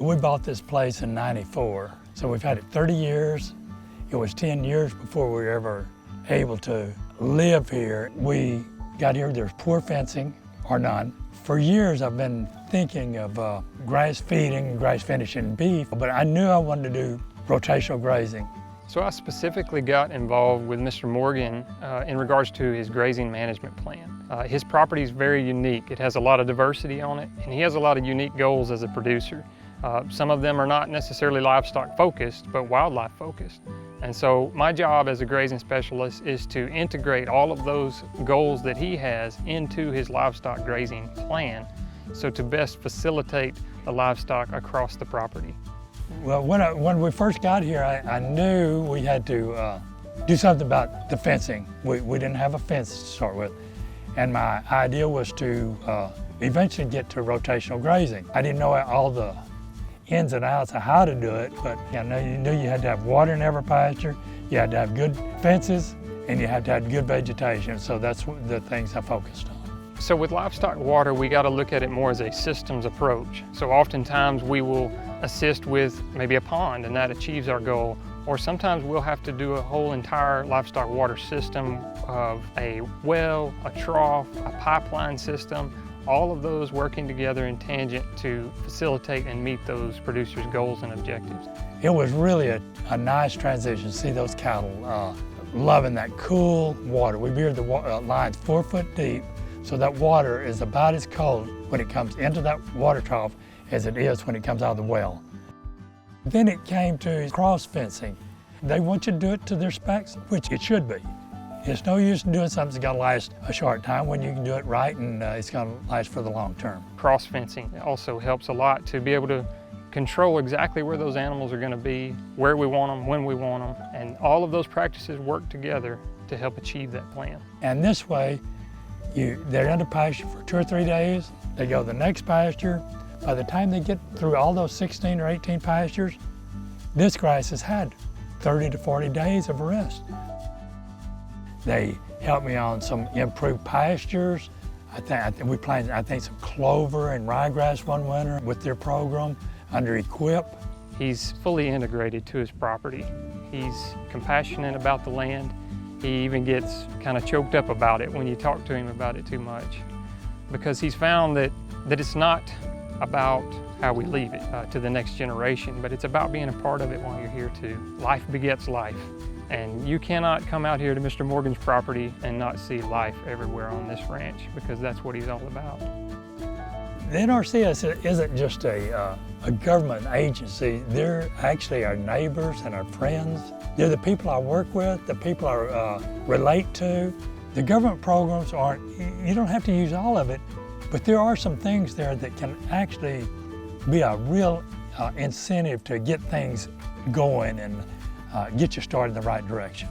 We bought this place in '94, so we've had it 30 years. It was 10 years before we were ever able to live here. We got here, there's poor fencing or none. For years I've been thinking of grass feeding, grass finishing beef, but I knew I wanted to do rotational grazing. So I specifically got involved with Mr. Morgan in regards to his grazing management plan. His property is very unique. It has a lot of diversity on it, and he has a lot of unique goals as a producer. Some of them are not necessarily livestock focused, but wildlife focused. And so my job as a grazing specialist is to integrate all of those goals that he has into his livestock grazing plan, so to best facilitate the livestock across the property. Well, when we first got here, I knew we had to do something about the fencing. We didn't have a fence to start with. And my idea was to eventually get to rotational grazing. I didn't know all the ins and outs of how to do it, but I knew you had to have water in every pasture, you had to have good fences, and you had to have good vegetation. So that's the things I focused on. So with livestock water, we got to look at it more as a systems approach. So oftentimes we will assist with maybe a pond, and that achieves our goal. Or sometimes we'll have to do a whole entire livestock water system of a well, a trough, a pipeline system, all of those working together in tangent to facilitate and meet those producers' goals and objectives. It was really a nice transition to see those cattle loving that cool water. We veered the lines 4 foot deep, so that water is about as cold when it comes into that water trough as it is when it comes out of the well. Then it came to cross fencing. They want you to do it to their specs, which it should be. It's no use in doing something that's gonna last a short time when you can do it right and it's gonna last for the long term. Cross fencing also helps a lot to be able to control exactly where those animals are gonna be, where we want them, when we want them, and all of those practices work together to help achieve that plan. And this way, they're in the pasture for 2 or 3 days, they go to the next pasture. By the time they get through all those 16 or 18 pastures, this grass has had 30 to 40 days of rest. They helped me on some improved pastures. We planted, some clover and ryegrass one winter with their program under Equip. He's fully integrated to his property. He's compassionate about the land. He even gets kind of choked up about it when you talk to him about it too much, because he's found that it's not about how we leave it to the next generation, but it's about being a part of it while you're here too. Life begets life, and you cannot come out here to Mr. Morgan's property and not see life everywhere on this ranch, because that's what he's all about. The NRCS isn't just a government agency. They're actually our neighbors and our friends. They're the people I work with, the people I relate to. The government programs you don't have to use all of it, but there are some things there that can actually be a real incentive to get things going and get you started in the right direction.